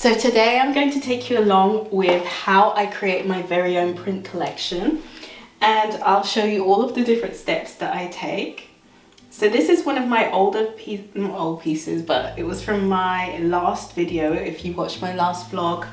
So today I'm going to take you along with how I create my very own print collection, and I'll show you all of the different steps that I take. So this is one of my not old pieces, but it was from my last video if you watched my last vlog,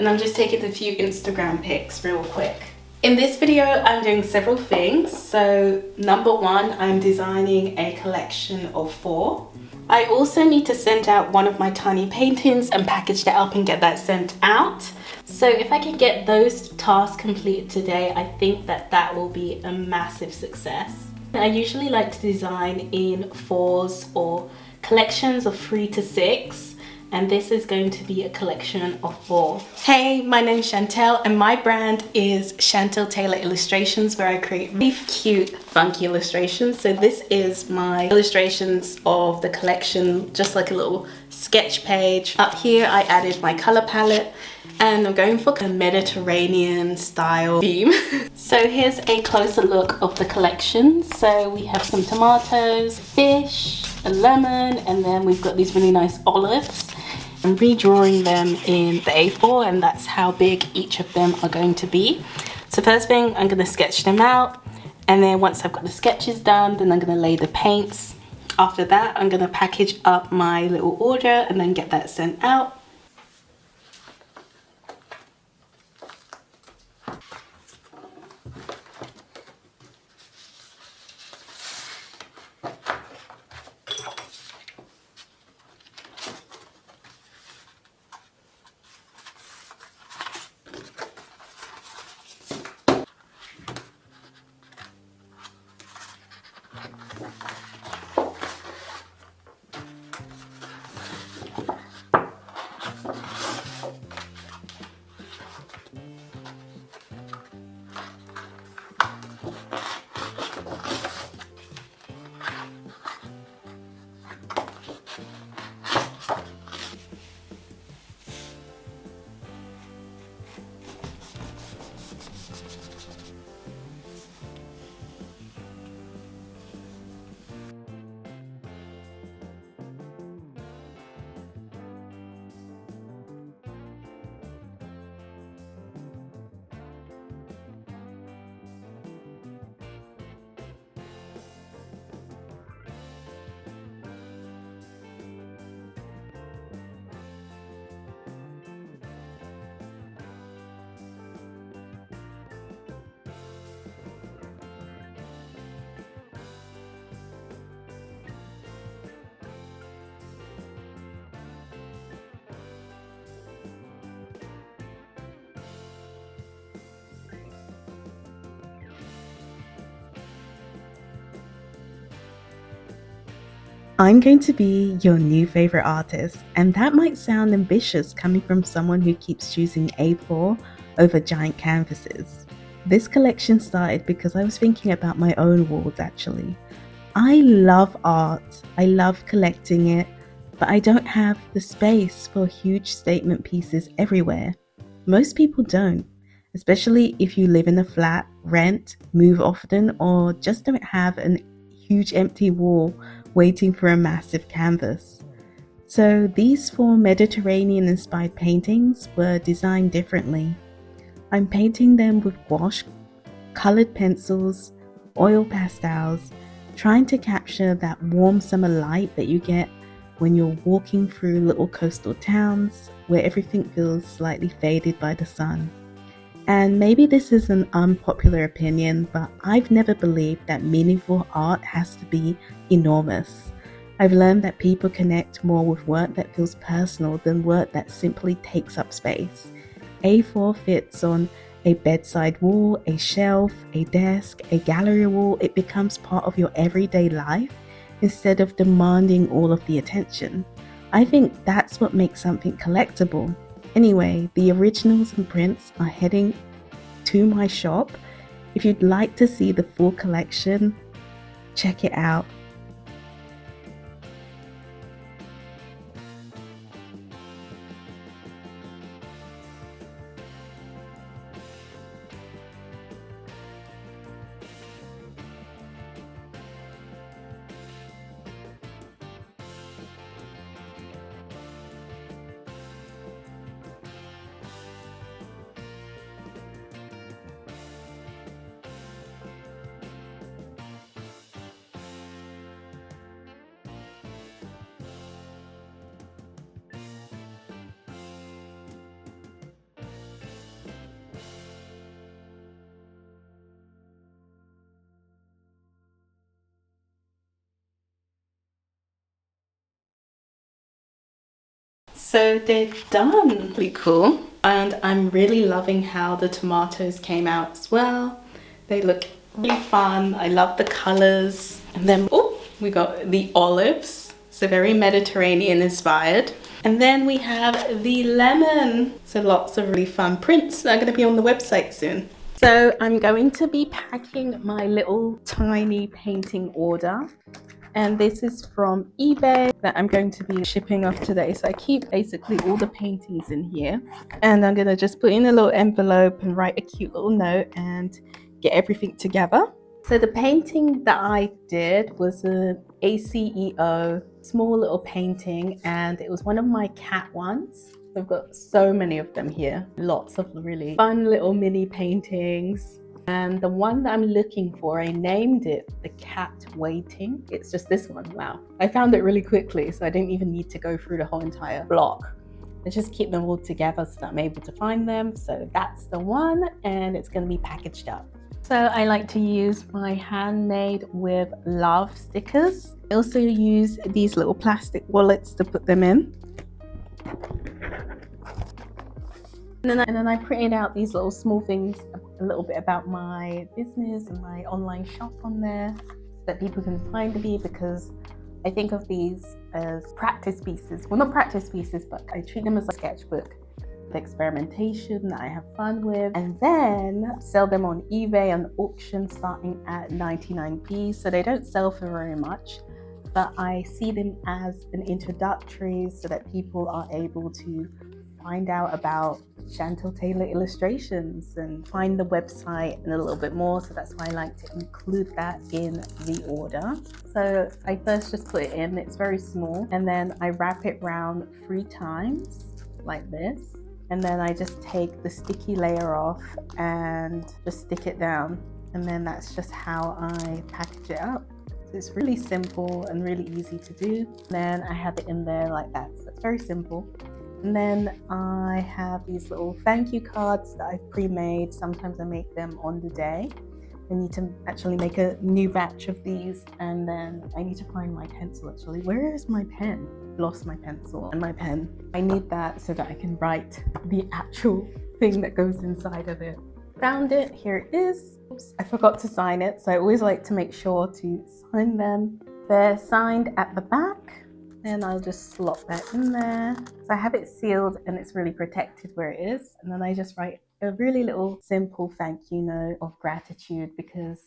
and I'm just taking a few Instagram pics real quick. In this video I'm doing several things. So number one, I'm designing a collection of 4. I also need to send out one of my tiny paintings and package that up and get that sent out. So if I can get those tasks completed today, I think that will be a massive success. I usually like to design in 4s or collections of 3 to 6. And this is going to be a collection of 4. Hey, my name's Chantel and my brand is Chantel Taylor Illustrations, where I create really cute, funky illustrations. So this is my illustrations of the collection, just like a little sketch page. Up here I added my color palette and I'm going for a Mediterranean style theme. So here's a closer look of the collection. So we have some tomatoes, fish, a lemon, and then we've got these really nice olives. I'm redrawing them in the A4, and that's how big each of them are going to be. So first thing, I'm going to sketch them out, and then once I've got the sketches done, then I'm going to lay the paints. After that, I'm going to package up my little order and then get that sent out. I'm going to be your new favorite artist, and that might sound ambitious coming from someone who keeps choosing A4 over giant canvases. This collection started because I was thinking about my own walls actually. I love art, I love collecting it, but I don't have the space for huge statement pieces everywhere. Most people don't, especially if you live in a flat, rent, move often, or just don't have a huge empty wall waiting for a massive canvas. So these 4 Mediterranean-inspired paintings were designed differently. I'm painting them with gouache, colored pencils, oil pastels, trying to capture that warm summer light that you get when you're walking through little coastal towns where everything feels slightly faded by the sun. And maybe this is an unpopular opinion, but I've never believed that meaningful art has to be enormous. I've learned that people connect more with work that feels personal than work that simply takes up space. A4 fits on a bedside wall, a shelf, a desk, a gallery wall. It becomes part of your everyday life instead of demanding all of the attention. I think that's what makes something collectible. Anyway, the originals and prints are heading to my shop. If you'd like to see the full collection, check it out. So they're done. Really cool. And I'm really loving how the tomatoes came out as well. They look really fun. I love the colors. And then, oh, we got the olives. So very Mediterranean inspired. And then we have the lemon. So lots of really fun prints that are going to be on the website soon. So I'm going to be packing my little tiny painting order. And this is from eBay that I'm going to be shipping off today. So I keep basically all the paintings in here. And I'm going to just put in a little envelope and write a cute little note and get everything together. So the painting that I did was an ACEO small little painting, and it was one of my cat ones. I've got so many of them here. Lots of really fun little mini paintings. And the one that I'm looking for, I named it The Cat Waiting. It's just this one. Wow. I found it really quickly, so I didn't even need to go through the whole entire block. I just keep them all together so that I'm able to find them. So that's the one, and it's going to be packaged up. So I like to use my handmade with love stickers. I also use these little plastic wallets to put them in. And then I printed out these little small things, a little bit about my business and my online shop on there so that people can find me, because I think of these as practice pieces. Well, not practice pieces, but I treat them as a sketchbook, the experimentation that I have fun with, and then sell them on eBay on auction starting at 99p. So they don't sell for very much, but I see them as an introductory so that people are able to find out about Chantal Taylor illustrations and find the website and a little bit more. So that's why I like to include that in the order. So I first just put it in, it's very small, and then I wrap it round 3 times like this. And then I just take the sticky layer off and just stick it down. And then that's just how I package it up. So it's really simple and really easy to do. Then I have it in there like that. So it's very simple. And then I have these little thank you cards that I've pre-made. Sometimes I make them on the day. I need to actually make a new batch of these, and then I need to find my pencil actually. Where is my pen? Lost my pencil and my pen. I need that so that I can write the actual thing that goes inside of it. Found it, here it is. Oops, I forgot to sign it, so I always like to make sure to sign them. They're signed at the back. And I'll just slot that in there. So I have it sealed and it's really protected where it is. And then I just write a really little simple thank you note of gratitude, because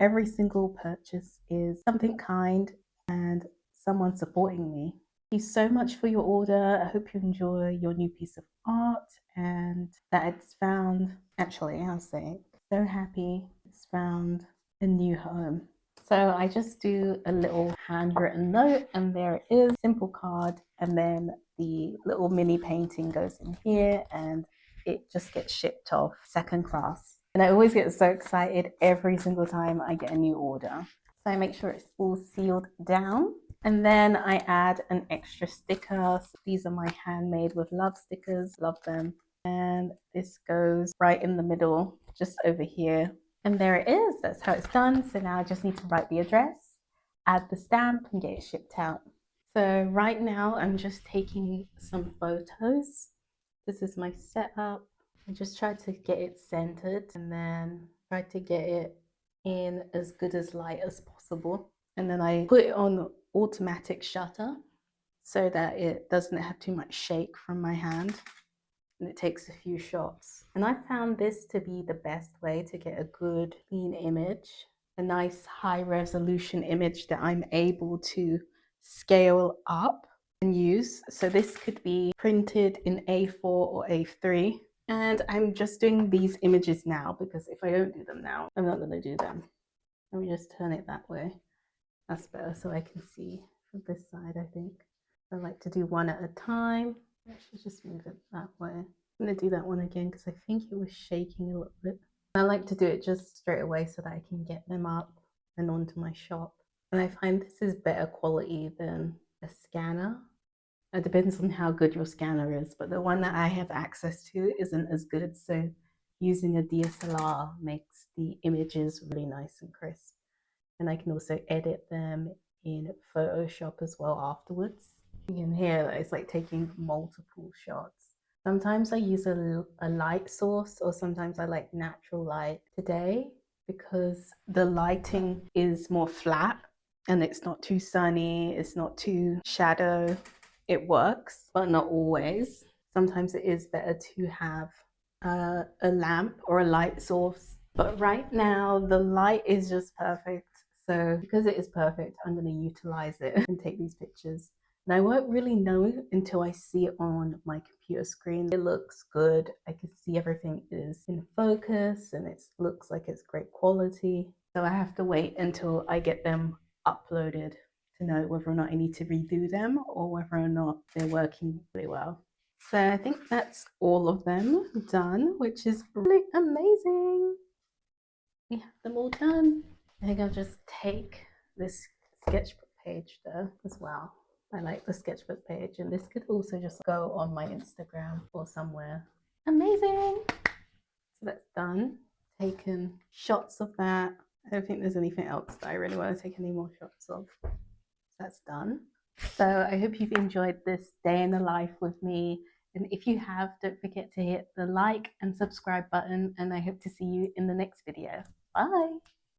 every single purchase is something kind and someone supporting me. Thank you so much for your order. I hope you enjoy your new piece of art and that it's found, actually I'll say, so happy it's found a new home. So I just do a little handwritten note, and there it is, simple card, and then the little mini painting goes in here and it just gets shipped off second class. And I always get so excited every single time I get a new order. So I make sure it's all sealed down, and then I add an extra sticker. So these are my handmade with love stickers, love them. And this goes right in the middle, just over here. And there it is, that's how it's done. So now I just need to write the address, add the stamp, and get it shipped out. So right now I'm just taking some photos. This is my setup. I just tried to get it centered and then tried to get it in as good as light as possible. And then I put it on automatic shutter so that it doesn't have too much shake from my hand. And it takes a few shots. And I found this to be the best way to get a good clean image, a nice high resolution image that I'm able to scale up and use. So this could be printed in A4 or A3. And I'm just doing these images now because if I don't do them now, I'm not going to do them. Let me just turn it that way. That's better so I can see from this side, I think. I like to do one at a time. I should just move it that way. I'm going to do that one again because I think it was shaking a little bit. I like to do it just straight away so that I can get them up and onto my shop. And I find this is better quality than a scanner. It depends on how good your scanner is, but the one that I have access to isn't as good. So using a DSLR makes the images really nice and crisp. And I can also edit them in Photoshop as well afterwards. You can hear that it's like taking multiple shots. Sometimes I use a light source, or sometimes I like natural light. Today, because the lighting is more flat and it's not too sunny, it's not too shadow, it works, but not always. Sometimes it is better to have a lamp or a light source. But right now, the light is just perfect. So because it is perfect, I'm going to utilize it and take these pictures. And I won't really know until I see it on my computer screen. It looks good. I can see everything is in focus and it looks like it's great quality. So I have to wait until I get them uploaded to know whether or not I need to redo them or whether or not they're working really well. So I think that's all of them done, which is really amazing. We have them all done. I think I'll just take this sketchbook page though as well. I like the sketchbook page, and this could also just go on my Instagram or somewhere. Amazing. So that's done. Taken shots of that. I don't think there's anything else that I really want to take any more shots of. That's done. So I hope you've enjoyed this day in the life with me. And if you have, don't forget to hit the like and subscribe button. And I hope to see you in the next video. Bye.